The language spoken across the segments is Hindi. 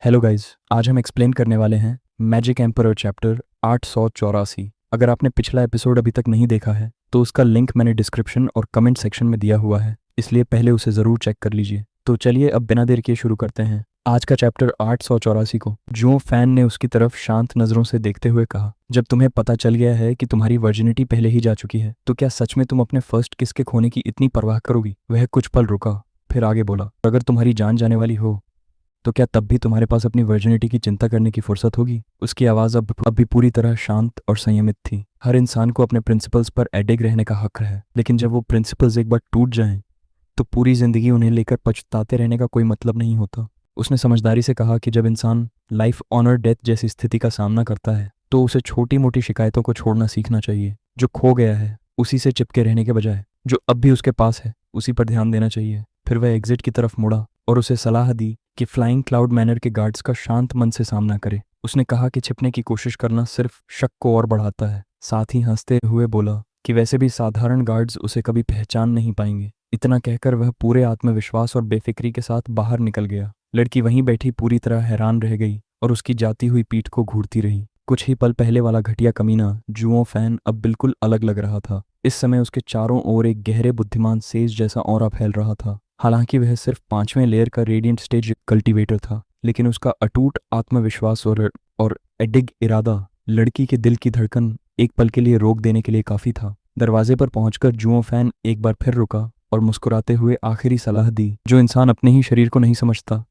हेलो गाइस, आज हम एक्सप्लेन करने वाले हैं मैजिक एम्परर चैप्टर 884। अगर आपने पिछला एपिसोड अभी तक नहीं देखा है तो उसका लिंक मैंने डिस्क्रिप्शन और कमेंट सेक्शन में दिया हुआ है, इसलिए पहले उसे ज़रूर चेक कर लीजिए। तो चलिए अब बिना देर किए शुरू करते हैं आज का चैप्टर 884 को। जो फैन ने उसकी तरफ शांत नज़रों से देखते हुए कहा, जब तुम्हें पता चल गया है कि तुम्हारी वर्जिनिटी पहले ही जा चुकी है तो क्या सच में तुम अपने फर्स्ट किस के खोने की इतनी परवाह करोगी? वह कुछ पल रुका, फिर आगे बोला, अगर तुम्हारी जान जाने वाली हो तो क्या तब भी तुम्हारे पास अपनी वर्जिनिटी की चिंता करने की फुर्सत होगी? उसकी आवाज़ अब भी पूरी तरह शांत और संयमित थी। हर इंसान को अपने प्रिंसिपल्स पर अडिग रहने का हक है, लेकिन जब वो प्रिंसिपल्स एक बार टूट जाएं तो पूरी जिंदगी उन्हें लेकर पछताते रहने का कोई मतलब नहीं होता। उसने समझदारी से कहा कि जब इंसान लाइफ ऑनर डेथ जैसी स्थिति का सामना करता है तो उसे छोटी मोटी शिकायतों को छोड़ना सीखना चाहिए। जो खो गया है उसी से चिपके रहने के बजाय जो अब भी उसके पास है उसी पर ध्यान देना चाहिए। फिर वह एग्जिट की तरफ मुड़ा और उसे सलाह दी कि फ्लाइंग क्लाउड मैनर के गार्ड्स का शांत मन से सामना करे। उसने कहा कि छिपने की कोशिश करना सिर्फ शक को और बढ़ाता है। साथ ही हंसते हुए बोला कि वैसे भी साधारण गार्ड्स उसे कभी पहचान नहीं पाएंगे। इतना कहकर वह पूरे आत्मविश्वास और बेफिक्री के साथ बाहर निकल गया। लड़की वहीं बैठी पूरी तरह हैरान रह गई और उसकी जाती हुई पीठ को घूरती रही। कुछ ही पल पहले वाला घटिया कमीना जुओ फैन अब बिल्कुल अलग लग रहा था। इस समय उसके चारों ओर एक गहरे बुद्धिमान सेज जैसा ऑरा फैल रहा था। हालांकि वह सिर्फ 5वें लेयर का रेडिएंट स्टेज कल्टीवेटर था, लेकिन उसका अटूट आत्मविश्वास और अडिग इरादा लड़की के दिल की धड़कन एक पल के लिए रोक देने के लिए काफी था। दरवाजे पर पहुंचकर जुओ फैन एक बार फिर रुका और मुस्कुराते हुए आखिरी सलाह दी, जो इंसान अपने ही शरीर को नहीं समझता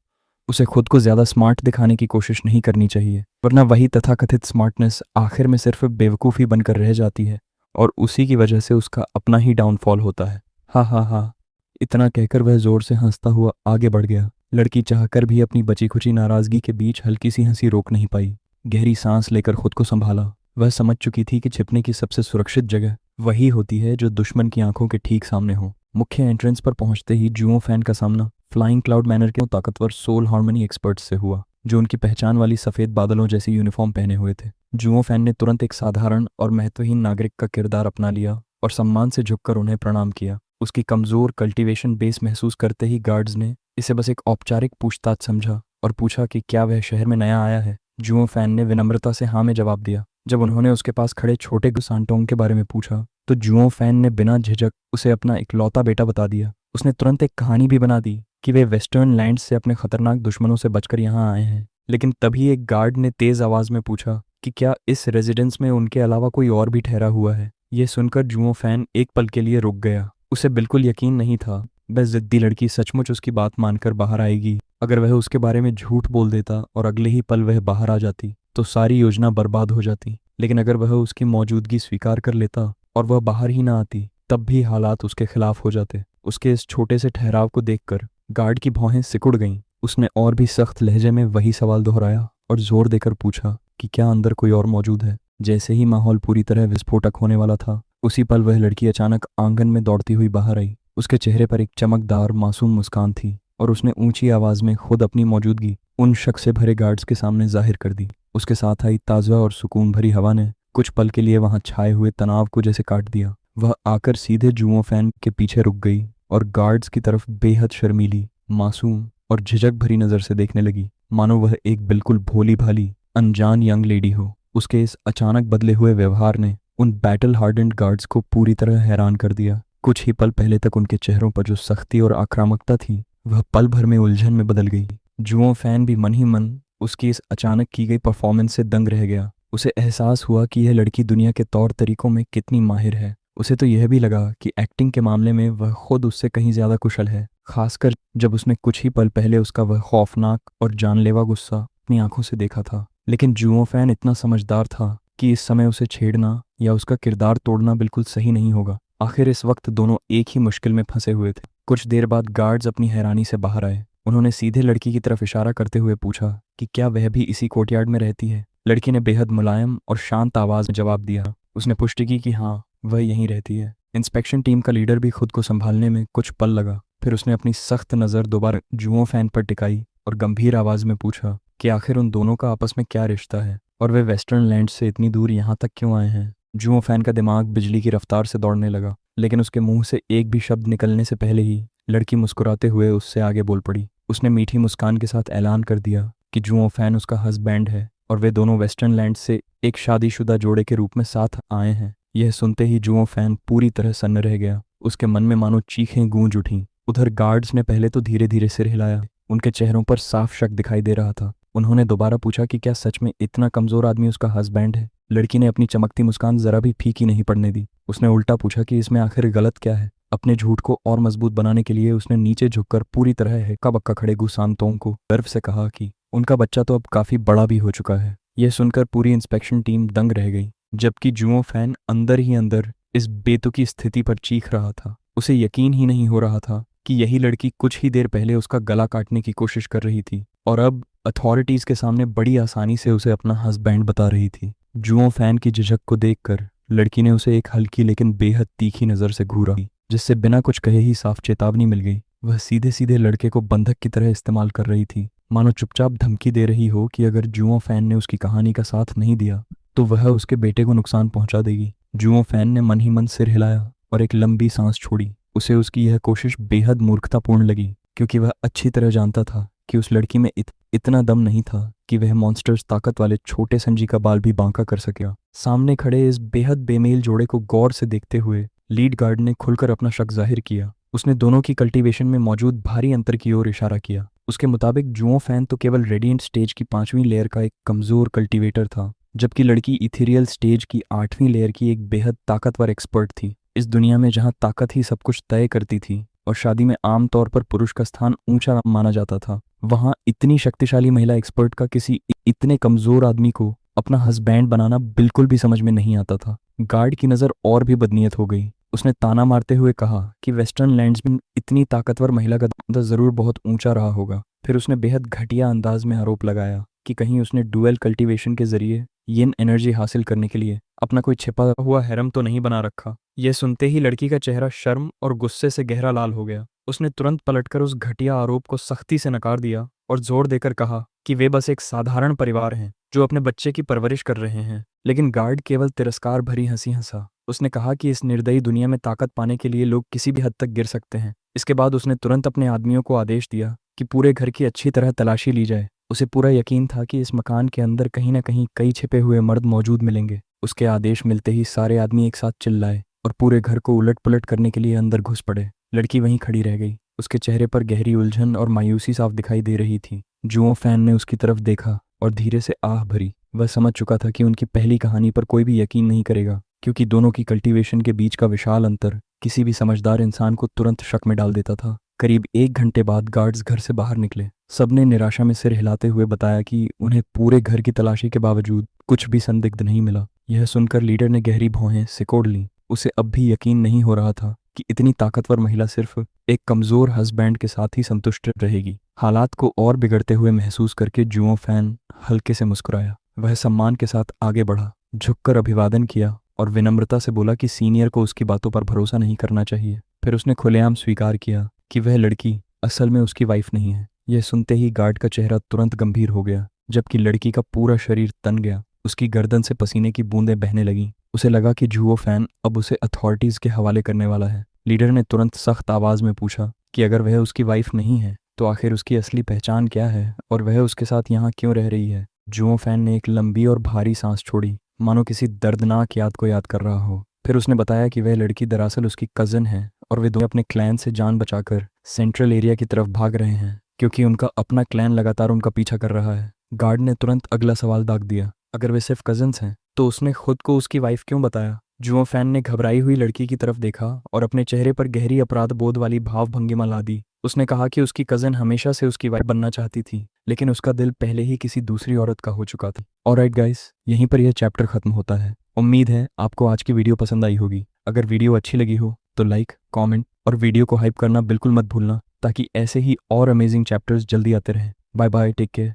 उसे खुद को ज्यादा स्मार्ट दिखाने की कोशिश नहीं करनी चाहिए, वरना वही तथाकथित स्मार्टनेस आखिर में सिर्फ बेवकूफ़ी बनकर रह जाती है और उसी की वजह से उसका अपना ही डाउनफॉल होता है। हा हा हा। इतना कहकर वह जोर से हंसता हुआ आगे बढ़ गया। लड़की चाहकर भी अपनी बची खुची नाराजगी के बीच हल्की सी हंसी रोक नहीं पाई। गहरी सांस लेकर खुद को संभाला। वह समझ चुकी थी कि छिपने की सबसे सुरक्षित जगह वही होती है जो दुश्मन की आंखों के ठीक सामने हो। मुख्य एंट्रेंस पर पहुंचते ही जुओ फैन का सामना फ्लाइंग क्लाउड मैनर के ताकतवर सोल हार्मनी एक्सपर्ट्स से हुआ, जो उनकी पहचान वाली सफेद बादलों जैसी यूनिफॉर्म पहने हुए थे। जुओ फैन ने तुरंत एक साधारण और महत्वहीन नागरिक का किरदार अपना लिया और सम्मान से झुककर उन्हें प्रणाम किया। उसकी कमजोर कल्टीवेशन बेस महसूस करते ही गार्ड्स ने इसे बस एक औपचारिक पूछताछ समझा और पूछा कि क्या वह शहर में नया आया है। जुओ फैन ने विनम्रता से हाँ में जवाब दिया। जब उन्होंने उसके पास खड़े छोटे गुसांटोंग के बारे में पूछा तो जुओ फैन ने बिना झिझक उसे अपना इकलौता बेटा बता दिया। उसने तुरंत एक कहानी भी बना दी कि वे वेस्टर्न लैंड से अपने खतरनाक दुश्मनों से बचकर यहाँ आए हैं। लेकिन तभी एक गार्ड ने तेज आवाज में पूछा कि क्या इस रेजिडेंस में उनके अलावा कोई और भी ठहरा हुआ है। यह सुनकर जुओ फैन एक पल के लिए रुक गया। उसे बिल्कुल यकीन नहीं था वह जिद्दी लड़की सचमुच उसकी बात मानकर बाहर आएगी। अगर वह उसके बारे में झूठ बोल देता और अगले ही पल वह बाहर आ जाती तो सारी योजना बर्बाद हो जाती। लेकिन अगर वह उसकी मौजूदगी स्वीकार कर लेता और वह बाहर ही ना आती तब भी हालात उसके खिलाफ हो जाते। उसके इस छोटे से ठहराव को देखकर गार्ड की भौहें सिकुड़ गईं। उसने और भी सख्त लहजे में वही सवाल दोहराया और जोर देकर पूछा कि क्या अंदर कोई और मौजूद है। जैसे ही माहौल पूरी तरह विस्फोटक होने वाला था उसी पल वह लड़की अचानक आंगन में दौड़ती हुई बाहर आई। उसके चेहरे पर एक चमकदार मासूम मुस्कान थी और उसने ऊंची आवाज में खुद अपनी मौजूदगी उन शक से भरे गार्ड्स के सामने जाहिर कर दी। उसके साथ आई ताज़ा और सुकून भरी हवा ने कुछ पल के लिए वहां छाए हुए तनाव को जैसे काट दिया। वह आकर सीधे जुओ फैन के पीछे रुक गई और गार्ड्स की तरफ बेहद शर्मीली, मासूम और झिझक भरी नजर से देखने लगी, मानो वह एक बिल्कुल भोली भाली अनजान यंग लेडी हो। उसके इस अचानक बदले हुए व्यवहार ने उन बैटल हार्डेंड गार्ड्स को पूरी तरह हैरान कर दिया। कुछ ही पल पहले तक उनके चेहरों पर जो सख्ती और आक्रामकता थी वह पल भर में उलझन में बदल गई। जुओ फैन भी मन ही मन उसकी इस अचानक की गई परफॉर्मेंस से दंग रह गया। उसे एहसास हुआ कि यह लड़की दुनिया के तौर तरीकों में कितनी माहिर है। उसे तो यह भी लगा कि एक्टिंग के मामले में वह खुद उससे कहीं ज्यादा कुशल है, खासकर जब उसने कुछ ही पल पहले उसका वह खौफनाक और जानलेवा गुस्सा अपनी आंखों से देखा था। लेकिन जुओ फैन इतना समझदार था कि इस समय उसे छेड़ना या उसका किरदार तोड़ना बिल्कुल सही नहीं होगा। आखिर इस वक्त दोनों एक ही मुश्किल में फंसे हुए थे। कुछ देर बाद गार्ड्स अपनी हैरानी से बाहर आए। उन्होंने सीधे लड़की की तरफ इशारा करते हुए पूछा कि क्या वह भी इसी कोर्टयार्ड में रहती है। लड़की ने बेहद मुलायम और शांत आवाज में जवाब दिया। उसने पुष्टि की कि हाँ, वह यहीं रहती है। इंस्पेक्शन टीम का लीडर भी खुद को संभालने में कुछ पल लगा। फिर उसने अपनी सख्त नज़र दोबारा जुओ फैन पर टिकाई और गंभीर आवाज में पूछा कि आखिर उन दोनों का आपस में क्या रिश्ता है और वे वेस्टर्न लैंड से इतनी दूर यहाँ तक क्यों आए हैं। जुओ फैन का दिमाग बिजली की रफ्तार से दौड़ने लगा, लेकिन उसके मुंह से एक भी शब्द निकलने से पहले ही लड़की मुस्कुराते हुए उससे आगे बोल पड़ी। उसने मीठी मुस्कान के साथ ऐलान कर दिया कि जुओ फैन उसका हस्बैंड है और वे दोनों वेस्टर्न लैंड से एक शादीशुदा जोड़े के रूप में साथ आए हैं। यह सुनते ही जुओ फैन पूरी तरह सन्न रह गया। उसके मन में मानो चीखें गूंज उठीं। उधर गार्ड्स ने पहले तो धीरे धीरे सिर हिलाया। उनके चेहरों पर साफ शक दिखाई दे रहा था। उन्होंने दोबारा पूछा कि क्या सच में इतना कमजोर आदमी उसका हस्बैंड है। लड़की ने अपनी चमकती मुस्कान जरा भी फीकी नहीं पड़ने दी। उसने उल्टा पूछा कि इसमें आखिर गलत क्या है। अपने झूठ को और मजबूत बनाने के लिए उसने नीचे झुककर पूरी तरह हक्का बक्का खड़े गुसानतों को गर्व से कहा कि उनका बच्चा तो अब काफी बड़ा भी हो चुका है। यह सुनकर पूरी इंस्पेक्शन टीम दंग रह गई, जबकि जुओ फैन अंदर ही अंदर इस बेतुकी स्थिति पर चीख रहा था। उसे यकीन ही नहीं हो रहा था कि यही लड़की कुछ ही देर पहले उसका गला काटने की कोशिश कर रही थी और अब अथॉरिटीज के सामने बड़ी आसानी से उसे अपना हस्बैंड बता रही थी। जुओ फैन की झिझक को देखकर लड़की ने उसे एक हल्की लेकिन बेहद तीखी नजर से घूरा, जिससे बिना कुछ कहे ही साफ चेतावनी मिल गई। वह सीधे सीधे लड़के को बंधक की तरह इस्तेमाल कर रही थी, मानो चुपचाप धमकी दे रही हो कि अगर जुओ फैन ने उसकी कहानी का साथ नहीं दिया तो वह उसके बेटे को नुकसान पहुंचा देगी। जुओ फैन ने मन ही मन सिर हिलाया और एक लंबी सांस छोड़ी। उसे उसकी यह कोशिश बेहद मूर्खतापूर्ण लगी, क्योंकि वह अच्छी तरह जानता था कि उस लड़की में इतना दम नहीं था कि वह मॉन्स्टर्स ताकत वाले छोटे संजी का बाल भी बांका कर सकेगा। सामने खड़े इस बेहद बेमेल जोड़े को गौर से देखते हुए लीड गार्ड ने खुलकर अपना शक जाहिर किया। उसने दोनों की कल्टीवेशन में मौजूद भारी अंतर की ओर इशारा किया। उसके मुताबिक जुओ फैन तो केवल रेडिएंट स्टेज की 5वीं लेयर का एक कमजोर कल्टीवेटर था, जबकि लड़की इथेरियल स्टेज की 8वीं लेयर की एक बेहद ताकतवर एक्सपर्ट थी। इस दुनिया में जहां ताकत ही सब कुछ तय करती थी और शादी में आमतौर पर पुरुष का स्थान ऊंचा माना जाता था, वहां इतनी शक्तिशाली महिला एक्सपर्ट का किसी इतने कमजोर आदमी को अपना हस्बैंड बनाना बिल्कुल भी समझ में नहीं आता था। गार्ड की नज़र और भी बदनीयत हो गई। उसने ताना मारते हुए कहा कि वेस्टर्न लैंड्स में इतनी ताकतवर महिला का दर्जा जरूर बहुत ऊंचा रहा होगा। फिर उसने बेहद घटिया अंदाज में आरोप लगाया कि कहीं उसने डुअल कल्टीवेशन के जरिए यिन एनर्जी हासिल करने के लिए अपना कोई छिपा हुआ हैरम तो नहीं बना रखा। यह सुनते ही लड़की का चेहरा शर्म और गुस्से से गहरा लाल हो गया। उसने तुरंत पलटकर उस घटिया आरोप को सख्ती से नकार दिया और जोर देकर कहा कि वे बस एक साधारण परिवार हैं जो अपने बच्चे की परवरिश कर रहे हैं। लेकिन गार्ड केवल तिरस्कार भरी हंसी हंसा। उसने कहा कि इस निर्दयी दुनिया में ताकत पाने के लिए लोग किसी भी हद तक गिर सकते हैं। इसके बाद उसने तुरंत अपने आदमियों को आदेश दिया कि पूरे घर की अच्छी तरह तलाशी ली जाए। उसे पूरा यकीन था कि इस मकान के अंदर कहीं ना कहीं कई छिपे हुए मर्द मौजूद मिलेंगे। उसके आदेश मिलते ही सारे आदमी एक साथ चिल्लाए और पूरे घर को उलट पुलट करने के लिए अंदर घुस पड़े। लड़की वहीं खड़ी रह गई। उसके चेहरे पर गहरी उलझन और मायूसी साफ दिखाई दे रही थी। जुओ फैन ने उसकी तरफ देखा और धीरे से आह भरी। वह समझ चुका था कि उनकी पहली कहानी पर कोई भी यकीन नहीं करेगा, क्योंकि दोनों की कल्टीवेशन के बीच का विशाल अंतर किसी भी समझदार इंसान को तुरंत शक में डाल देता था। करीब 1 घंटे बाद गार्ड्स घर से बाहर निकले। सबने निराशा में सिर हिलाते हुए बताया कि उन्हें पूरे घर की तलाशी के बावजूद कुछ भी संदिग्ध नहीं मिला। यह सुनकर लीडर ने गहरी भौहें सिकोड़ लीं। उसे अब भी यकीन नहीं हो रहा था कि इतनी ताकतवर महिला सिर्फ एक कमजोर हस्बैंड के साथ ही संतुष्ट रहेगी। हालात को और बिगड़ते हुए महसूस करके जुओ फैन हल्के से मुस्कुराया। वह सम्मान के साथ आगे बढ़ा, झुककर अभिवादन किया और विनम्रता से बोला कि सीनियर को उसकी बातों पर भरोसा नहीं करना चाहिए। फिर उसने खुलेआम स्वीकार किया कि वह लड़की असल में उसकी वाइफ नहीं है। यह सुनते ही गार्ड का चेहरा तुरंत गंभीर हो गया, जबकि लड़की का पूरा शरीर तन गया। उसकी गर्दन से पसीने की बूंदें बहने लगीं। उसे लगा कि जुओ फैन अब उसे अथॉरिटीज के हवाले करने वाला है। लीडर ने तुरंत सख्त आवाज में पूछा कि अगर वह उसकी वाइफ नहीं है तो आखिर उसकी असली पहचान क्या है और वह उसके साथ यहाँ क्यों रह रही है। जुओ फैन ने एक लंबी और भारी सांस छोड़ी, मानो किसी दर्दनाक याद को याद कर रहा हो। फिर उसने बताया कि वह लड़की दरअसल उसकी कज़न है और वे दोनों अपने क्लैन से जान बचाकर सेंट्रल एरिया की तरफ भाग रहे हैं, क्योंकि उनका अपना क्लैन लगातार उनका पीछा कर रहा है। गार्ड ने तुरंत अगला सवाल दाग दिया, अगर वे सिर्फ कजन्स हैं तो उसने खुद को उसकी वाइफ क्यों बताया। जुओ फैन ने घबराई हुई लड़की की तरफ देखा और अपने चेहरे पर गहरी अपराध बोध वाली भाव भंगिमा ला दी। उसने कहा कि उसकी कज़न हमेशा से उसकी वाइफ बनना चाहती थी, लेकिन उसका दिल पहले ही किसी दूसरी औरत का हो चुका था। ऑलराइट गाइस, यहीं पर यह चैप्टर खत्म होता है। उम्मीद है आपको आज की वीडियो पसंद आई होगी। अगर वीडियो अच्छी लगी हो तो लाइक, कमेंट और वीडियो को हाइप करना बिल्कुल मत भूलना, ताकि ऐसे ही और अमेजिंग चैप्टर्स जल्दी आते रहें। Bye bye, take care.